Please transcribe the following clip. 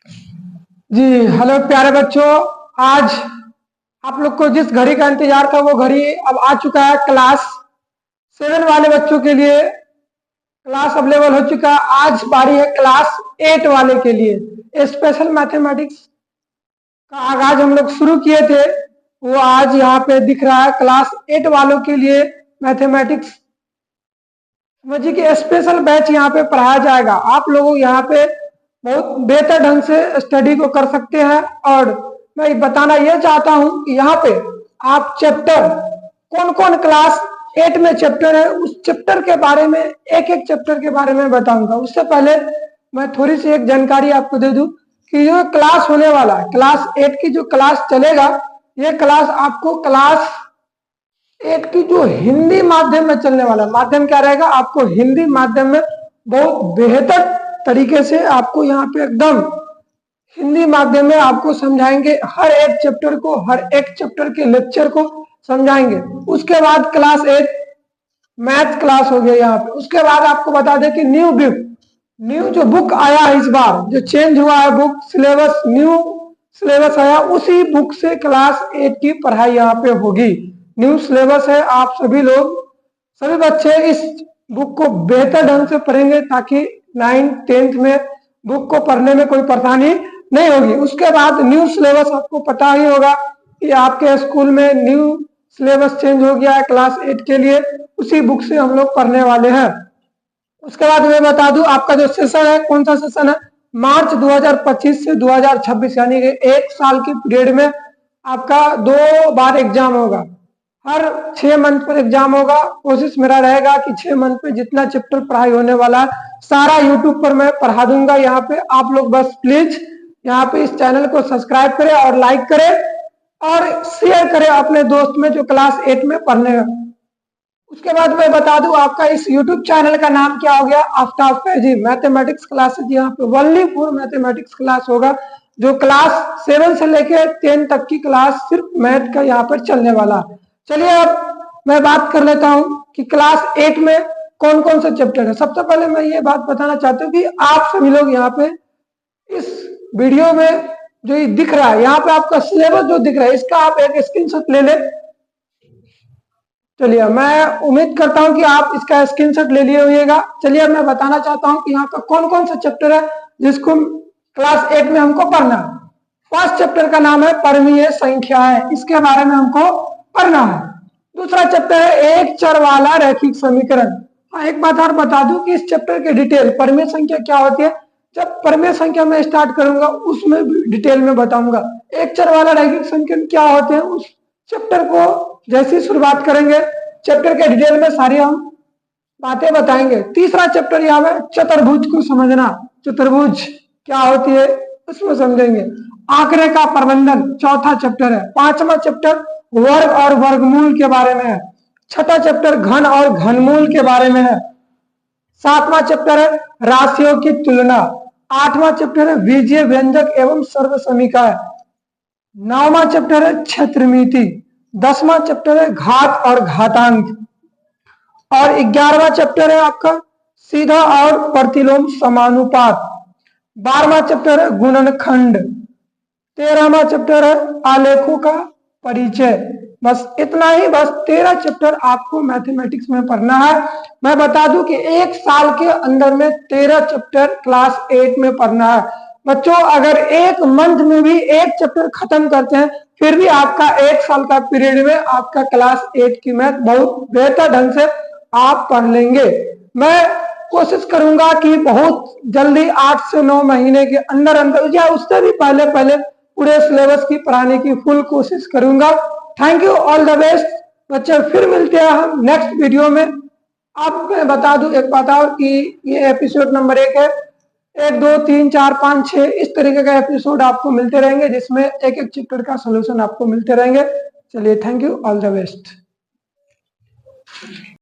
जी hello प्यारे बच्चों। आज आप लोग को जिस घड़ी का इंतजार था वो घड़ी अब आ चुका है। क्लास 7 वाले बच्चों के लिए क्लास अवेलेबल हो चुका है। आज बारी है क्लास 8 वाले के लिए। स्पेशल मैथमेटिक्स का आगाज हम लोग शुरू किए थे, वो आज यहाँ पे दिख रहा है क्लास 8 वालों के लिए मैथमेटिक्स। समझिए कि स्पेशल बैच यहाँ पे पढ़ाया जाएगा। आप लोग यहाँ पे बहुत बेहतर ढंग से स्टडी को कर सकते हैं। और मैं बताना यह चाहता हूं कि यहाँ पे आप चैप्टर कौन कौन क्लास 8 में चैप्टर है उस चैप्टर के बारे में एक एक चैप्टर के बारे में बताऊंगा। उससे पहले मैं थोड़ी सी एक जानकारी आपको दे दूं कि जो क्लास होने वाला है, क्लास 8 की जो क्लास चलेगा, ये क्लास आपको क्लास 8 की जो हिंदी माध्यम में चलने वाला माध्यम क्या रहेगा, आपको हिंदी माध्यम में बहुत बेहतर तरीके से आपको यहाँ पे एकदम हिंदी माध्यम में आपको समझाएंगे। हर एक चैप्टर को, हर एक चैप्टर के लेक्चर को समझाएंगे। उसके बाद क्लास 8 मैथ क्लास हो गया यहाँ पे। उसके बाद आपको बता दें कि न्यू जो बुक आया है, इस बार जो चेंज हुआ है बुक सिलेबस, न्यू सिलेबस आया, उसी बुक से क्लास 8 की पढ़ाई यहाँ पे होगी। न्यू सिलेबस है। आप सभी लोग, सभी बच्चे इस बुक को बेहतर ढंग से पढ़ेंगे ताकि 9th 10th में बुक को पढ़ने में कोई परेशानी नहीं होगी। उसके बाद न्यू सिलेबस, आपको पता ही होगा कि आपके स्कूल में न्यू सिलेबस चेंज हो गया है क्लास 8 के लिए। उसी बुक से हम लोग पढ़ने वाले हैं। उसके बाद मैं बता दूं आपका जो सेशन है, कौन सा सेशन है, मार्च 2025 से 2026, यानी कि 1 साल की पीरियड में आपका 2 बार एग्जाम होगा। हर 6 मंथ पर एग्जाम होगा। कोशिश मेरा रहेगा कि 6 मंथ पे जितना चैप्टर पढ़ाई होने वाला है सारा यूट्यूब पर मैं पढ़ा दूंगा। यहाँ पे आप लोग बस प्लीज यहाँ पे इस चैनल को सब्सक्राइब करें और लाइक करें और शेयर करें अपने दोस्त में जो क्लास 8 में पढ़ने हैं। उसके बाद मैं बता दूं आपका इस यूट्यूब चैनल का नाम क्या हो गया, आफ्ताब फैजी मैथमेटिक्स क्लासेज। यहाँ पे ओनली फॉर मैथमेटिक्स क्लास होगा। जो क्लास 7 से लेके 10 तक की क्लास सिर्फ मैथ का यहाँ पर चलने वाला है। चलिए अब मैं बात कर लेता हूं कि क्लास 8 में कौन कौन से चैप्टर है। सबसे पहले मैं ये बात बताना चाहता हूँ कि आप सभी लोग यहाँ पे इस वीडियो में जो ये दिख रहा है, यहाँ पे आपका सिलेबस जो दिख रहा है, इसका आप एक स्क्रीनशॉट ले लें। चलिए मैं उम्मीद करता हूं कि आप इसका स्क्रीनशॉट ले लिए होइएगा। चलिए मैं बताना चाहता हूं कि यहाँ का कौन कौन सा चैप्टर है जिसको क्लास 8 में हमको पढ़ना है। फर्स्ट चैप्टर का नाम है परमीय संख्याएं, इसके बारे में हमको पढ़ना है। दूसरा चैप्टर है एक चर वाला रैखिक समीकरण। हाँ, एक बात और बता दूं कि इस चैप्टर के डिटेल परमीय संख्या क्या होती है, जब परमीय संख्या में स्टार्ट करूंगा उसमें डिटेल में बताऊंगा। एक चर वाला रैखिक समीकरण क्या होते हैं उस चैप्टर को जैसी शुरुआत करेंगे, चैप्टर के डिटेल में सारी हम बातें बताएंगे। तीसरा चैप्टर यहाँ में चतुर्भुज को समझना, चतुर्भुज क्या होती है उसमें समझेंगे। आंकड़े का प्रबंधन चौथा चैप्टर है। पांचवा चैप्टर वर्ग और वर्गमूल के बारे में है। छठा चैप्टर घन और घनमूल के बारे में है। सातवां चैप्टर है राशियों की तुलना। आठवां चैप्टर है बीजीय व्यंजक एवं सर्व समीकरण। नौवां चैप्टर है क्षेत्रमिति। 10वां चैप्टर है घात और घातांक। और 11वां चैप्टर है आपका सीधा और प्रतिलोम समानुपात। 12वां चैप्टर है गुणनखंड। 13वां चैप्टर है आलेखों का परिचय। बस इतना ही, बस 13 चैप्टर आपको मैथमेटिक्स में पढ़ना है। मैं बता दूं कि 1 साल के अंदर में 13 चैप्टर क्लास 8 में पढ़ना है। बच्चों अगर 1 मंथ में भी 1 चैप्टर खत्म करते हैं फिर भी आपका 1 साल का पीरियड में आपका क्लास 8 की मैथ बहुत बेहतर ढंग से आप पढ़ लेंगे। मैं कोशिश करूंगा कि बहुत जल्दी 8 से 9 महीने के अंदर अंदर या उससे भी पहले पहले पूरे सिलेबस की पढ़ाने की फुल कोशिश करूंगा। Thank you, all the best बच्चे। फिर मिलते हैं हम नेक्स्ट वीडियो में। अब मैं बता दूं एक बात और कि ये एपिसोड नंबर 1 है। 1 2 3 4 5 6 इस तरीके का एपिसोड आपको मिलते रहेंगे जिसमें एक एक चैप्टर का सोल्यूशन आपको मिलते रहेंगे। चलिए thank you, all the best.